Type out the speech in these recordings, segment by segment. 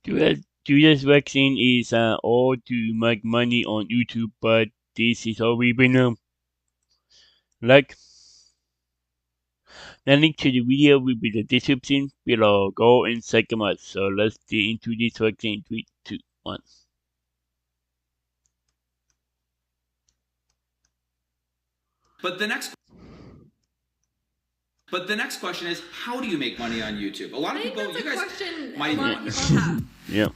Do this vaccine is all to make money on YouTube, but this is all we know. Like, the link to the video will be in the description below. Go and check them out. So let's get into this vaccine. 3, 2, 1. But the next question is, how do you make money on YouTube? A lot of people, you guys might even wonder. Yeah.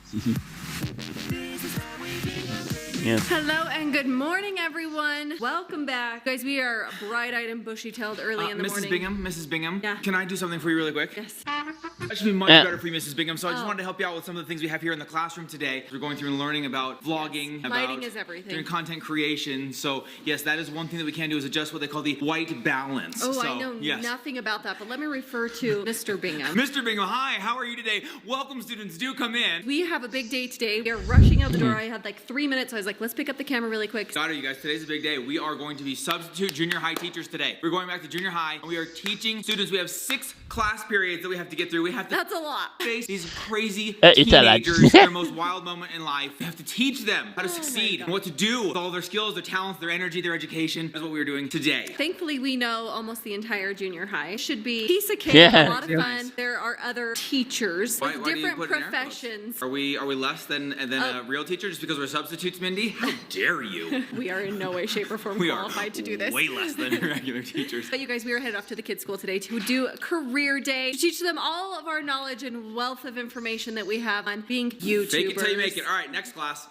Yeah. Hello and good morning, everyone. Welcome back. Guys, we are bright-eyed and bushy-tailed early in the morning. Mrs. Bingham, Yeah. can I do something for you really quick? Yes. That should be much better for you, Mrs. Bingham. So I just wanted to help you out with some of the things we have here in the classroom today. We're going through and learning about vlogging, about Lighting is everything. doing content creation. So yes, that is one thing that we can do is adjust what they call the white balance. Oh, so, I know nothing about that, but let me refer to Mr. Bingham. Mr. Bingham, hi, how are you today? Welcome, students, do come in. We have a big day today. We are rushing out the door. I had like 3 minutes, so I was like, let's pick up the camera really quick. Got it, you guys, today's a big day. We are going to be substitute junior high teachers today. We're going back to junior high, and we are teaching students. We have 6 class periods that we have to get through. We have to That's a lot. face these crazy It's a lot. teenagers, their most wild moment in life. We have to teach them how to succeed and what to do with all their skills, their talents, their energy, their education. That's what we are doing today. Thankfully, we know almost the entire junior high. It should be a piece of cake, Yeah. a lot of fun. There are other teachers Why with do you different put it in air quotes? professions. Are we less than a real teacher just because we're substitutes, Mindy? How dare you? We are in no way, shape, or form We are qualified to do this. way less than regular teachers. But you guys, we are headed off to the kids' school today to do career day, to teach them all of our knowledge and wealth of information that we have on being YouTubers. Fake it till you make it. All right, next class.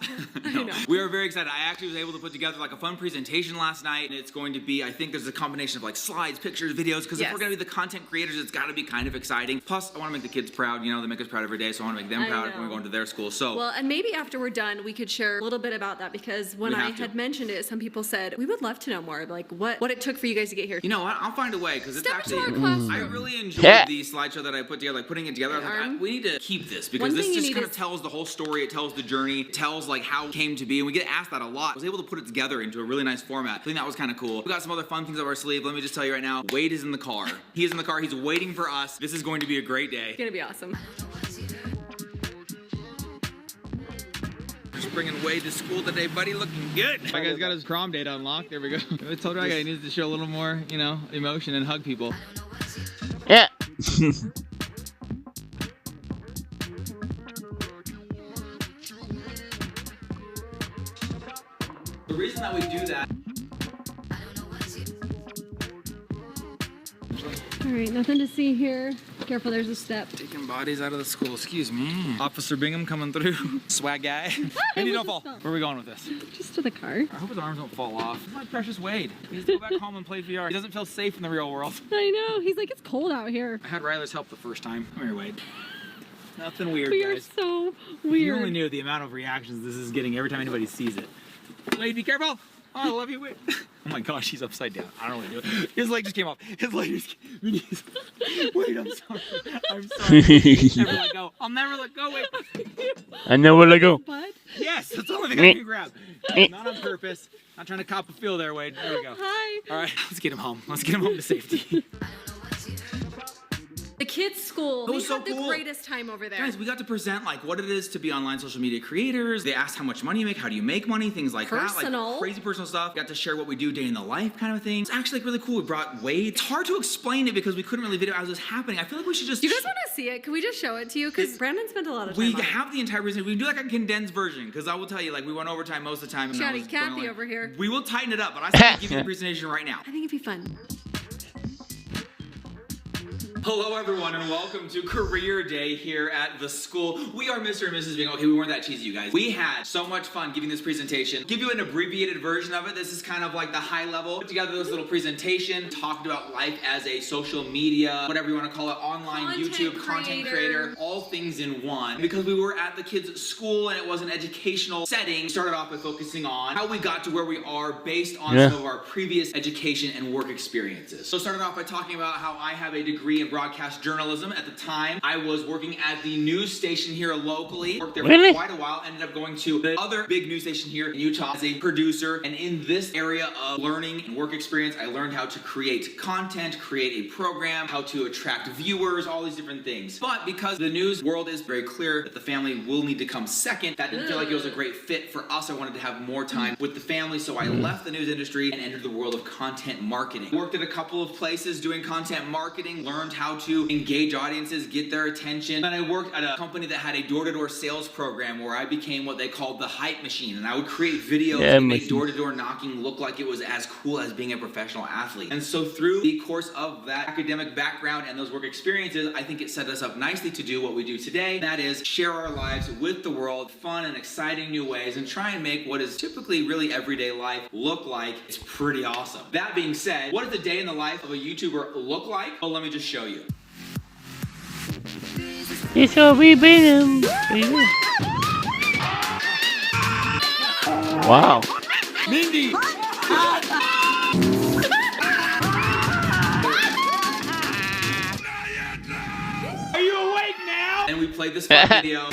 No, know. we are very excited. I actually was able to put together like a fun presentation last night, and it's going to be, I think there's a combination of like slides, pictures, videos, because if Yes. we're going to be the content creators, it's got to be kind of exciting. Plus, I want to make the kids proud. You know, they make us proud every day, so I want to make them I proud know. when we're going to their school. So, Well, and maybe after we're done, we could share a little bit about that, because when We I have to. had mentioned it, some people said, we would love to know more, like what it took for you guys to get here. you know what? I'll find a way, because it's Step actually, into our classroom. I really enjoyed Yeah. the slideshow that I put together, like putting it together. I was like, Arm. we need to keep this, because One this thing you just need kind of is- tells the whole story. It tells the journey. It tells like how it came to be, and we get asked that a lot. I was able to put it together into a really nice format. I think that was kind of cool. We got some other fun things up our sleeve. Let me just tell you right now, Wade is in the car. He is in the car. He's waiting for us. This is going to be a great day. It's gonna be awesome. Just bringing Wade to school today, buddy. Looking good. My guy's got his prom date unlocked. There we go. I told our guy he needs to show a little more, emotion and hug people. Yeah. The reason that we do that. All right, nothing to see here. Careful, there's a step. Taking bodies out of the school. Excuse me. Officer Bingham coming through. Swag guy. Mindy, don't fall. Where are we going with this? Just to the car. I hope his arms don't fall off. My precious Wade. He needs to go back home and play VR. He doesn't feel safe in the real world. I know. He's like, it's cold out here. I had Ryler's help the first time. Come here, Wade. Nothing weird, We are guys. so If you weird. only knew the amount of reactions this is getting every time anybody sees it. Wade, be careful. Oh, I love you, Wade. Oh my gosh, he's upside down. I don't know what to do. His leg just came off. His leg just Wade, I'm sorry. I'm sorry. Never let go. I'll never let go, Wade. I know where to go. But Yes, that's the only thing I can grab. Not on purpose. Not trying to cop a feel there, Wade. There we go. hi. All right, let's get him home. Let's get him home to safety. The kids' school. That We was so had the cool. greatest time over there. Guys, we got to present like what it is to be online social media creators. They asked how much money you make, how do you make money, things like that. Personal. Like crazy personal stuff. Got to share what we do day in the life kind of thing. It's actually like really cool. We brought Wade. It's hard to explain it because we couldn't really video as it was happening. I feel like we should just Do you guys want to see it? Can we just show it to you? Because Brandon spent a lot of time we on it. have the entire presentation. We can do like a condensed version because I will tell you, like we went overtime most of the time. And I Chatty was going, Cathy like, over here. We will tighten it up, but I still give you the presentation right now. I think it'd be fun. Hello everyone and welcome to Career Day here at the school. We are Mr. and Mrs. Bingham. Okay, we weren't that cheesy, you guys. We had so much fun giving this presentation. Give you an abbreviated version of it. This is kind of like the high level. Put together this little presentation, talked about life as a social media, whatever you want to call it, online Content YouTube content creator, all things in one. Because we were at the kids' school and it was an educational setting, started off by focusing on how we got to where we are based on some of our previous education and work experiences. So started off by talking about how I have a degree in broadcast journalism. At the time, I was working at the news station here locally. Worked there Really? for quite a while. Ended up going to the other big news station here in Utah as a producer. And in this area of learning and work experience, I learned how to create content, create a program, how to attract viewers, all these different things. But because the news world is very clear that the family will need to come second, that didn't feel like it was a great fit for us. I wanted to have more time with the family, so I left the news industry and entered the world of content marketing. Worked at a couple of places doing content marketing, learned how to engage audiences, get their attention. Then I worked at a company that had a door-to-door sales program where I became what they called the hype machine, and I would create videos that made door-to-door knocking look like it was as cool as being a professional athlete. And so through the course of that academic background and those work experiences, I think it set us up nicely to do what we do today. That is share our lives with the world, fun and exciting new ways, and try and make what is typically really everyday life look like it's pretty awesome. That being said, what does a day in the life of a YouTuber look like? Well, let me just show you. It's all we been. Wow. Mindy! Are you awake now? And we played this fun video.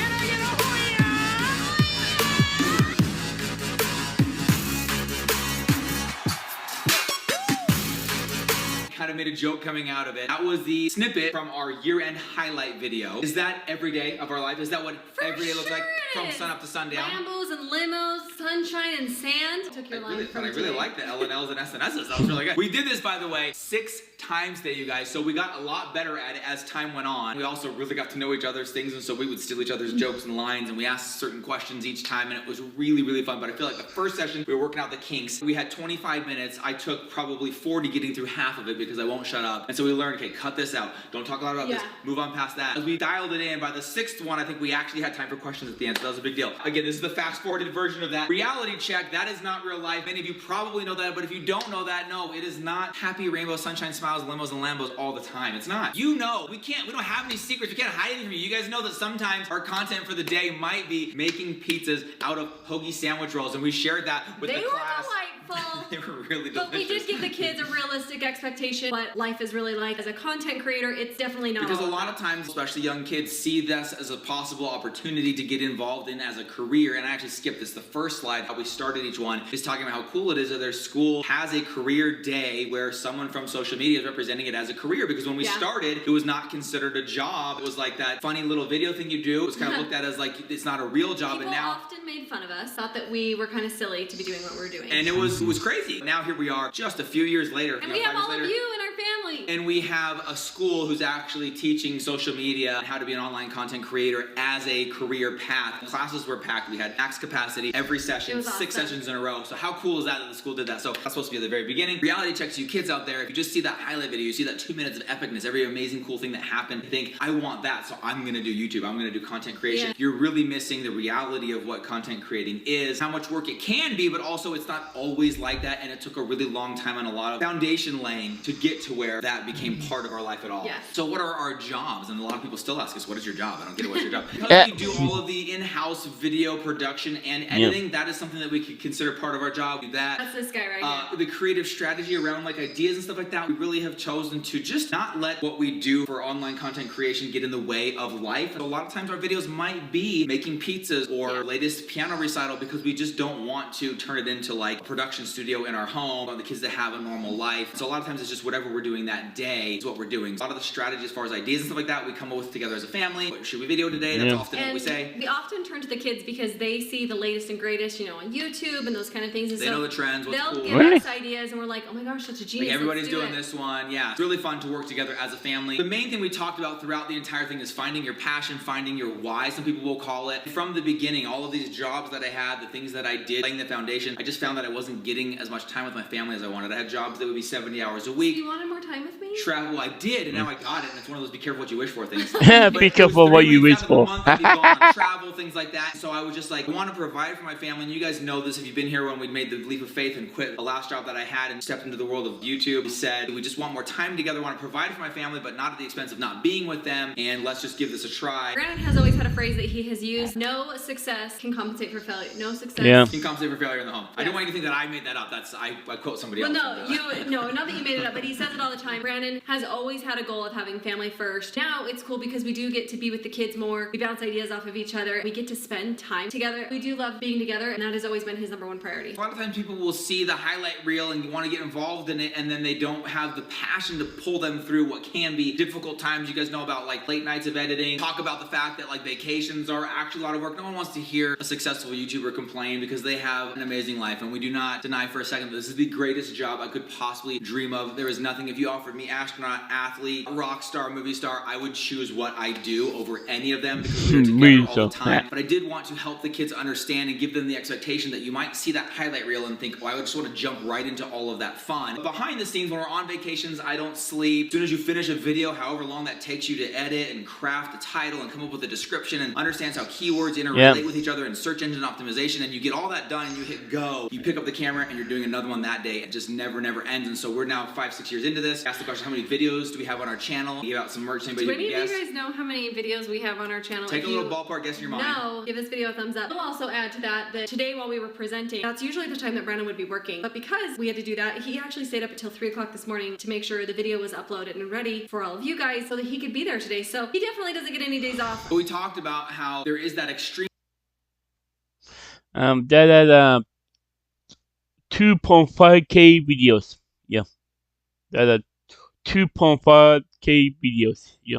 Kind of made a joke coming out of it. That was the snippet from our year-end highlight video. Is that every day of our life? Is that what every day looks like from sun up to sundown? Lambos and limos, sunshine and sand. Took your line from I really like the L&Ls and SNSs. That was really good. We did this, by the way, 6 times today, you guys. So we got a lot better at it as time went on. We also really got to know each other's things, and so we would steal each other's jokes and lines, and we asked certain questions each time, and it was really, really fun. But I feel like the first session, we were working out the kinks. We had 25 minutes. I took probably 40 getting through half of it because I won't shut up. And so we learned, okay, cut this out. Don't talk a lot about this. Move on past that. As we dialed it in, by the 6th one, I think we actually had time for questions at the end, so that was a big deal. Again, this is the fast-forwarded version of that. Reality check, that is not real life. Many of you probably know that, but if you don't know that, no, it is not happy rainbow, sunshine, smiles, limos, and Lambos all the time. It's not. You know, we don't have any secrets. We can't hide anything from you. You guys know that sometimes our content for the day might be making pizzas out of hoagie sandwich rolls, and we shared that with the class. Delightful. They were really delicious. But we did give the kids a realistic expectation what life is really like. As a content creator, it's definitely not because all a lot of times, especially young kids, see this as a possible opportunity to get involved in as a career. And I actually skipped this. The first slide, how we started each one, is talking about how cool it is that their school has a career day where someone from social media is representing it as a career. Because when we started, it was not considered a job. It was like that funny little video thing you do. It was kind of looked at as like it's not a real job. People and now often made fun of us, thought that we were kind of silly to be doing what we were doing. And it was crazy. Now here we are, just a few years later. And we have all of you in our family. And we have a school who's actually teaching social media and how to be an online content creator as a career path. Classes were packed. We had max capacity every session, 6 sessions in a row. So how cool is that the school did that? So that's supposed to be at the very beginning. Reality checks, you kids out there, if you just see that highlight video, you see that 2 minutes of epicness, every amazing cool thing that happened, you think, I want that, so I'm gonna do YouTube, I'm gonna do content creation. You're really missing the reality of what content creating is, how much work it can be, but also it's not always like that, and it took a really long time and a lot of foundation laying to get to where that became part of our life at all. So what are our jobs? And a lot of people still ask us, what is your job? I don't get it, what's your job? Because we do all of the in-house video production and editing, that is something that we could consider part of our job. Do that. That's this guy right here. The creative strategy around like ideas and stuff like that, we really have chosen to just not let what we do for online content creation get in the way of life. A lot of times our videos might be making pizzas or latest piano recital because we just don't want to turn it into like a production studio in our home or the kids that have a normal life. So a lot of times it's just whatever we're doing that day is what we're doing. A lot of the strategy as far as ideas and stuff like that, we come up with together as a family. What should we video today? That's often what we say. We often turn to the kids because they see the latest and greatest, on YouTube and those kind of things. And they know the trends, what's cool. They'll give us ideas and we're like, oh my gosh, such a genius. Like everybody's doing this one. Yeah, it's really fun to work together as a family. The main thing we talked about throughout the entire thing is finding your passion, finding your why, some people will call it. From the beginning, all of these jobs that I had, the things that I did, laying the foundation, I just found that I wasn't getting as much time with my family as I wanted. I had jobs that would be 70 hours a week. You wanted more time with me? Travel, I did, and now I got it, and it's one of those be careful what you wish for things. Be careful what you wish for. Travel, things like that. So I was just like, I want to provide for my family, and you guys know this if you've been here when we made the leap of faith and quit the last job that I had and stepped into the world of YouTube. We said, we just want more time together, want to provide for my family, but not at the expense of not being with them, and let's just give this a try. Brandon has always had a phrase that he has used. No success can compensate for failure. No success. Yeah. You can compensate for failure in the home. I don't want you to think that I made that up. I quote somebody else. No, not that you made it up, but he says it all the time. Brandon has always had a goal of having family first. Now it's cool because we do get to be with the kids more. We bounce ideas off of each other. We get to spend time together. We do love being together, and that has always been his number one priority. A lot of times people will see the highlight reel and want to get involved in it, and then they don't have the passion to pull them through what can be difficult times. You guys know about like late nights of editing. Talk about the fact that like vacations are actually a lot of work. No one wants to hear a successful YouTuber complain because they have an amazing life, and we do not deny for a second that this is the greatest job I could possibly dream of. There is nothing. If you offered me astronaut, athlete, rock star, movie star, I would choose what I do over any of them because we're together all the time. But I did want to help the kids understand and give them the expectation that you might see that highlight reel and think, oh, I would just want to jump right into all of that fun. But behind the scenes, when we're on vacations, I don't sleep. As soon as you finish a video, however long that takes you to edit and craft the title and come up with a description and understands how keywords interrelate with each other and search engine optimization, and you get all that done and you hit go, you pick up the camera and you're doing another one that day. It just never ends. And so we're now 5-6 years into this. Ask the question, how many videos do we have on our channel? Give out some merch. Anybody do any of guess? you guys know how many videos we have on our channel? Take a little ballpark guess in your mind. No, give this video a thumbs up. We'll also add to that today while we were presenting, that's usually the time that Brandon would be working. But because we had to do that, he actually stayed up until 3 o'clock this morning to make sure the video was uploaded and ready for all of you guys so that he could be there today. So he definitely doesn't get any days off. But we talked about how there is that extreme. That 2.5k videos. Yeah. That 2.5k videos. Yeah.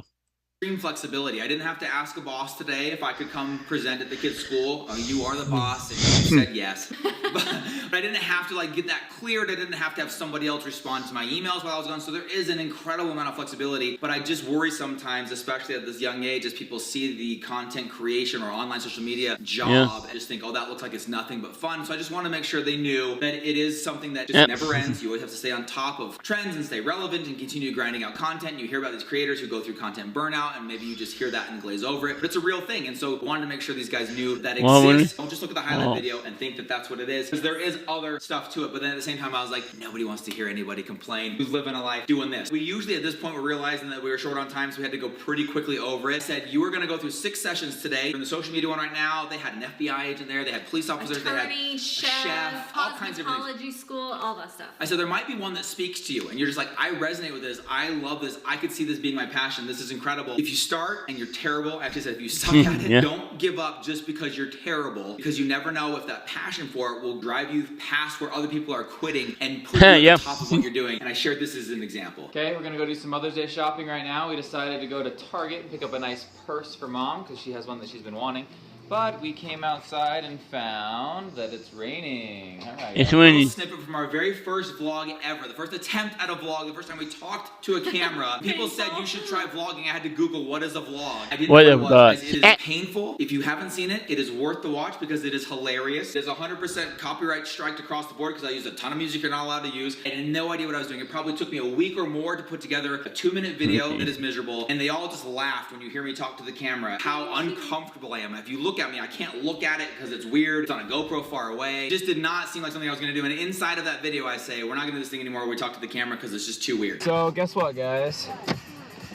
Extreme flexibility. I didn't have to ask a boss today if I could come present at the kids' school. You are the boss, and you said yes. But I didn't have to like get that cleared. I didn't have to have somebody else respond to my emails while I was gone. So there is an incredible amount of flexibility. But I just worry sometimes, especially at this young age, as people see the content creation or online social media job and just think, oh, that looks like it's nothing but fun. So I just want to make sure they knew that it is something that just never ends. You always have to stay on top of trends and stay relevant and continue grinding out content. You hear about these creators who go through content burnout, and maybe you just hear that and glaze over it, but it's a real thing. And so I wanted to make sure these guys knew that exists. Don't just look at the highlight video and think that that's what it is, because there is other stuff to it. But then at the same time, I was like, nobody wants to hear anybody complain who's living a life doing this. We usually at this point were realizing that we were short on time, so we had to go pretty quickly over it. I said you were going to go through 6 sessions today. In the social media one right now, they had an FBI agent there, they had police officers, attorney, they had chef, all kinds of cosmetology school, all that stuff. I said there might be one that speaks to you and you're just like, I resonate with this, I love this, I could see this being my passion, this is incredible. If you start and you're terrible, actually said if you suck at it, don't give up just because you're terrible, because you never know if that passion for it will drive you past where other people are quitting and put you at the top of what you're doing. And I shared this as an example. Okay, we're gonna go do some Mother's Day shopping right now. We decided to go to Target and pick up a nice purse for Mom because she has one that she's been wanting. But we came outside and found that it's raining. All right. It's raining. A snippet from our very first vlog ever, the first attempt at a vlog, the first time we talked to a camera. People said you should try vlogging. I had to Google what is a vlog. I didn't know what it was. It is painful. If you haven't seen it, it is worth the watch because it is hilarious. There's 100% copyright striked across the board because I used a ton of music you're not allowed to use. I had no idea what I was doing. It probably took me a week or more to put together a 2-minute video that is miserable. And they all just laughed when you hear me talk to the camera, how uncomfortable I am. If you look at me, I can't look at it because it's weird. It's on a GoPro far away. It just did not seem like something I was going to do. And inside of that video, I say, we're not going to do this thing anymore. We talk to the camera because it's just too weird. So guess what, guys?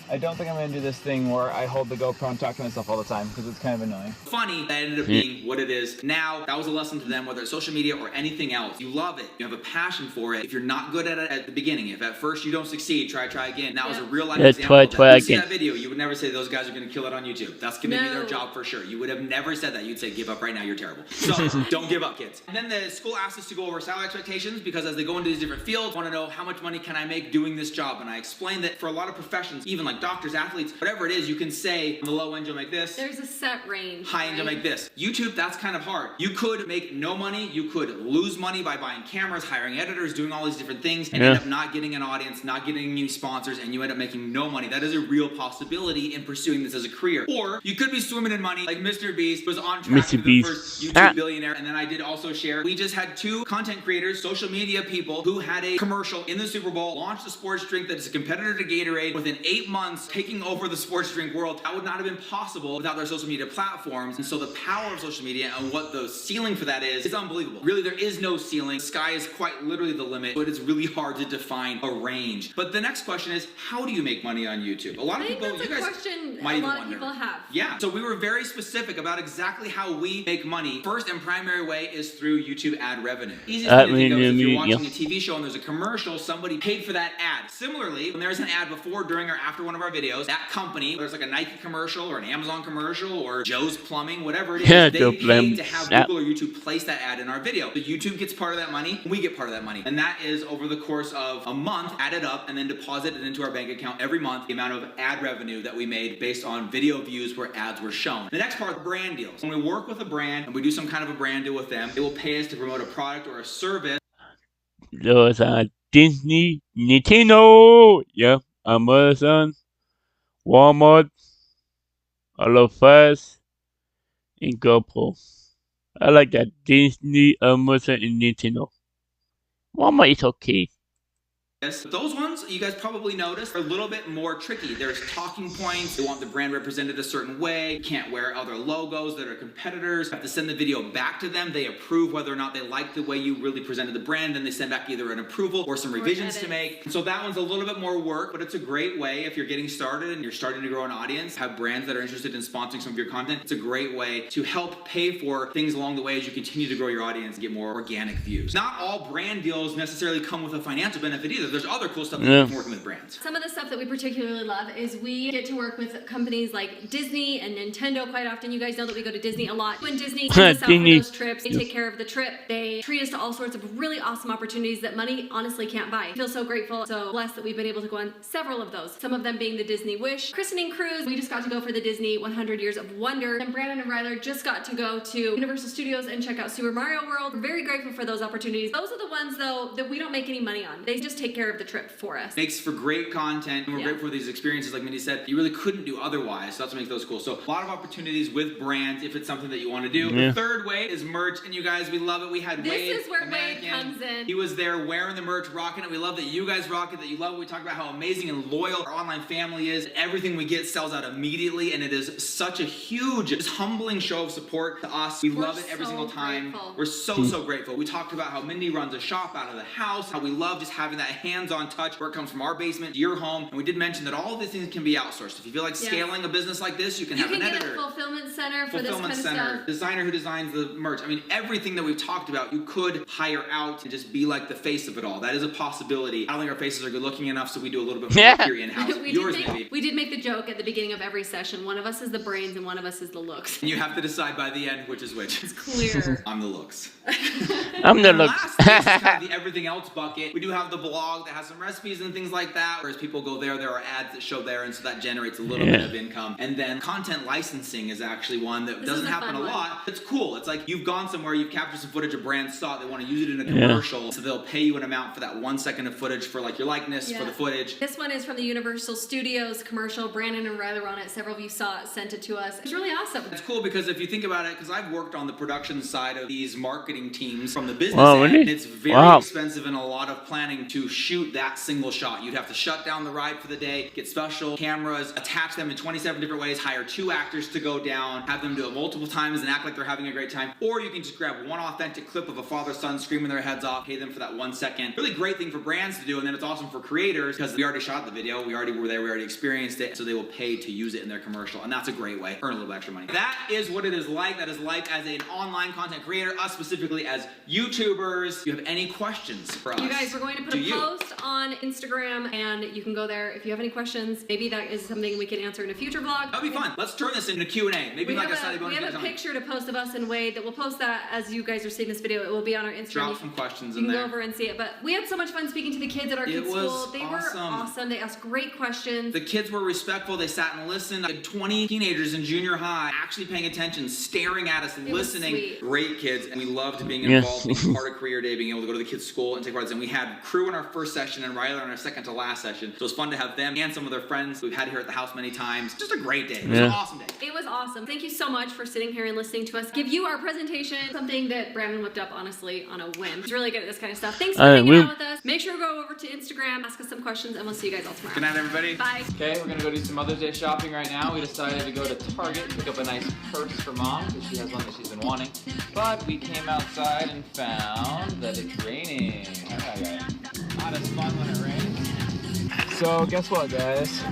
I don't think I'm going to do this thing where I hold the GoPro and talk to myself all the time because it's kind of annoying. Funny, that ended up being what it is. Now, that was a lesson to them, whether it's social media or anything else. You love it. You have a passion for it. If you're not good at it at the beginning, if at first you don't succeed, try again. That was a real life example. Try you see again. that video, you would never say those guys are going to kill it on YouTube. That's going to be their job for sure. You would have never said that. You'd say, give up right now, you're terrible. So, don't give up, kids. And then the school asked us to go over salary expectations because as they go into these different fields, want to know how much money can I make doing this job. And I explained that for a lot of professions, even like doctors, athletes, whatever it is, you can say on the low end you'll make this. There's a set range. High end you'll make this. YouTube, that's kind of hard. You could make no money. You could lose money by buying cameras, hiring editors, doing all these different things, and end up not getting an audience, not getting any sponsors, and you end up making no money. That is a real possibility in pursuing this as a career. Or you could be swimming in money like Mr. Beast was on track to be the first YouTube billionaire. And then I did also share, we just had 2 content creators, social media people who had a commercial in the Super Bowl, launched a sports drink that is a competitor to Gatorade. Within 8 months, months taking over the sports drink world. That would not have been possible without their social media platforms. And so the power of social media and what the ceiling for that is unbelievable. Really, there is no ceiling. The sky is quite literally the limit, but it's really hard to define a range. But the next question is, how do you make money on YouTube? A lot of people, you guys might even wonder. People have. Yeah, so we were very specific about exactly how we make money. First and primary way is through YouTube ad revenue. Easiest thing to think of is if you're watching a TV show and there's a commercial, somebody paid for that ad. Similarly, when there's an ad before, during, or after one of our videos, that company, there's like a Nike commercial or an Amazon commercial or Joe's Plumbing, whatever it is, they pay to have Google or YouTube place that ad in our video. So YouTube gets part of that money, we get part of that money. And that is over the course of a month, added up and then deposited into our bank account every month, the amount of ad revenue that we made based on video views where ads were shown. The next part, brand deals. When we work with a brand and we do some kind of a brand deal with them, they will pay us to promote a product or a service. There was Disney, Nintendo, yeah, Amazon, Walmart, all of us, and GoPro. I like that. Disney, Amazon, and Nintendo. Walmart is okay. Those ones, you guys probably noticed, are a little bit more tricky. There's talking points. They want the brand represented a certain way. You can't wear other logos that are competitors. You have to send the video back to them. They approve whether or not they like the way you really presented the brand, and they send back either an approval or some revisions to make. So that one's a little bit more work, but it's a great way if you're getting started and you're starting to grow an audience, have brands that are interested in sponsoring some of your content. It's a great way to help pay for things along the way as you continue to grow your audience and get more organic views. Not all brand deals necessarily come with a financial benefit either. There's other cool stuff that you can working with brands. Some of the stuff that we particularly love is we get to work with companies like Disney and Nintendo quite often. You guys know that we go to Disney a lot. When Disney sends us out for those trips, they take care of the trip. They treat us to all sorts of really awesome opportunities that money honestly can't buy. I feel so grateful, so blessed that we've been able to go on several of those. Some of them being the Disney Wish Christening Cruise. We just got to go for the Disney 100 Years of Wonder. And Brandon and Ryler just got to go to Universal Studios and check out Super Mario World. We're very grateful for those opportunities. Those are the ones, though, that we don't make any money on. They just take care of the trip for us. Makes for great content, and we're grateful for these experiences, like Mindy said, you really couldn't do otherwise, so that's what makes those cool. So a lot of opportunities with brands if it's something that you want to do. The third way is merch, and you guys, we love it. We had Wade, this is where Wade comes in. He was there wearing the merch, rocking it. We love that you guys rock it, that you love it. We talk about how amazing and loyal our online family is. Everything we get sells out immediately, and it is such a huge, just humbling show of support to us. We love it every single time. Grateful. We're so grateful. We talked about how Mindy runs a shop out of the house, how we love just having that hands-on touch where it comes from our basement to your home. And we did mention that all of these things can be outsourced. If you feel like scaling a business like this, you can have an editor. You can get a fulfillment center for this kind of stuff. Designer who designs the merch. I mean, everything that we've talked about, you could hire out and just be like the face of it all. That is a possibility. I don't think our faces are good looking enough, so we do a little bit more here in-house. We did make the joke at the beginning of every session. One of us is the brains and one of us is the looks. And you have to decide by the end which is which. It's clear. I'm the looks. I'm the looks. Last, this is kind of the everything else bucket. We do have the blog that has some recipes and things like that. Whereas people go there are ads that show there, and so that generates a little bit of income. And then content licensing is actually one that doesn't happen a lot. It's cool. It's like you've gone somewhere, you've captured some footage, a brand saw it, they want to use it in a commercial, so they'll pay you an amount for that 1 second of footage for like your likeness, for the footage. This one is from the Universal Studios commercial. Brandon and Ryler on it. Several of you saw it, sent it to us. It's really awesome. It's cool because if you think about it, because I've worked on the production side of these marketing teams from the business end, and it's very expensive and a lot of planning to shoot that single shot. You'd have to shut down the ride for the day, get special cameras, attach them in 27 different ways, hire 2 actors to go down, have them do it multiple times and act like they're having a great time. Or you can just grab one authentic clip of a father-son screaming their heads off, pay them for that 1 second. Really great thing for brands to do, and then it's awesome for creators because we already shot the video, we already were there, we already experienced it, so they will pay to use it in their commercial, and that's a great way. Earn a little extra money. That is what it is like. That is life as an online content creator, us specifically as YouTubers. Do you have any questions for us? You guys, we're going to put a post on Instagram, and you can go there if you have any questions. Maybe that is something we can answer in a future vlog. That'd be fun. Let's turn this into Q&A. Maybe like a study bonus. We have a picture to post of us and Wade that we'll post that as you guys are seeing this video. It will be on our Instagram. Drop some questions in there. You can go over and see it. But we had so much fun speaking to the kids at our kids' school. They were awesome. They asked great questions. The kids were respectful. They sat and listened. I had 20 teenagers in junior high actually paying attention, staring at us, listening. Great kids. And we loved being involved, being part of Career Day, being able to go to the kids' school and take part. And we had crew in our first first session and Riley on our second to last session. So it was fun to have them and some of their friends we've had here at the house many times. Just a great day. It was an awesome day. It was awesome. Thank you so much for sitting here and listening to us give you our presentation. Something that Brandon whipped up, honestly, on a whim. He's really good at this kind of stuff. Thanks for hanging out with us. Make sure to go over to Instagram, ask us some questions, and we'll see you guys all tomorrow. Good night, everybody. Bye. Okay, we're gonna go do some Mother's Day shopping right now. We decided to go to Target, pick up a nice purse for Mom, because she has one that she's been wanting. But we came outside and found that it's raining. Okay, not as fun when it rains. So guess what, guys?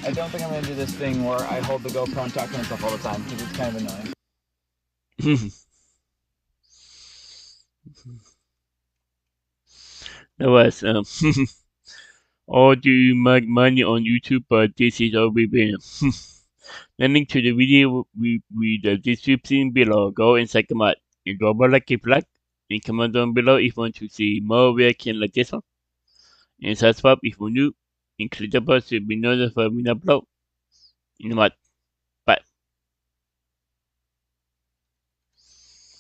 I don't think I'm gonna do this thing where I hold the GoPro and talk to myself all the time, because it's kind of annoying. That was all to make money on YouTube, but this is all we been. The link to the video with the description below. Go and check them out. And go about like if like, and comment down below if you want to see more reaction like this one. And subscribe if you're new. And click the bell to be notified when I upload. You know what?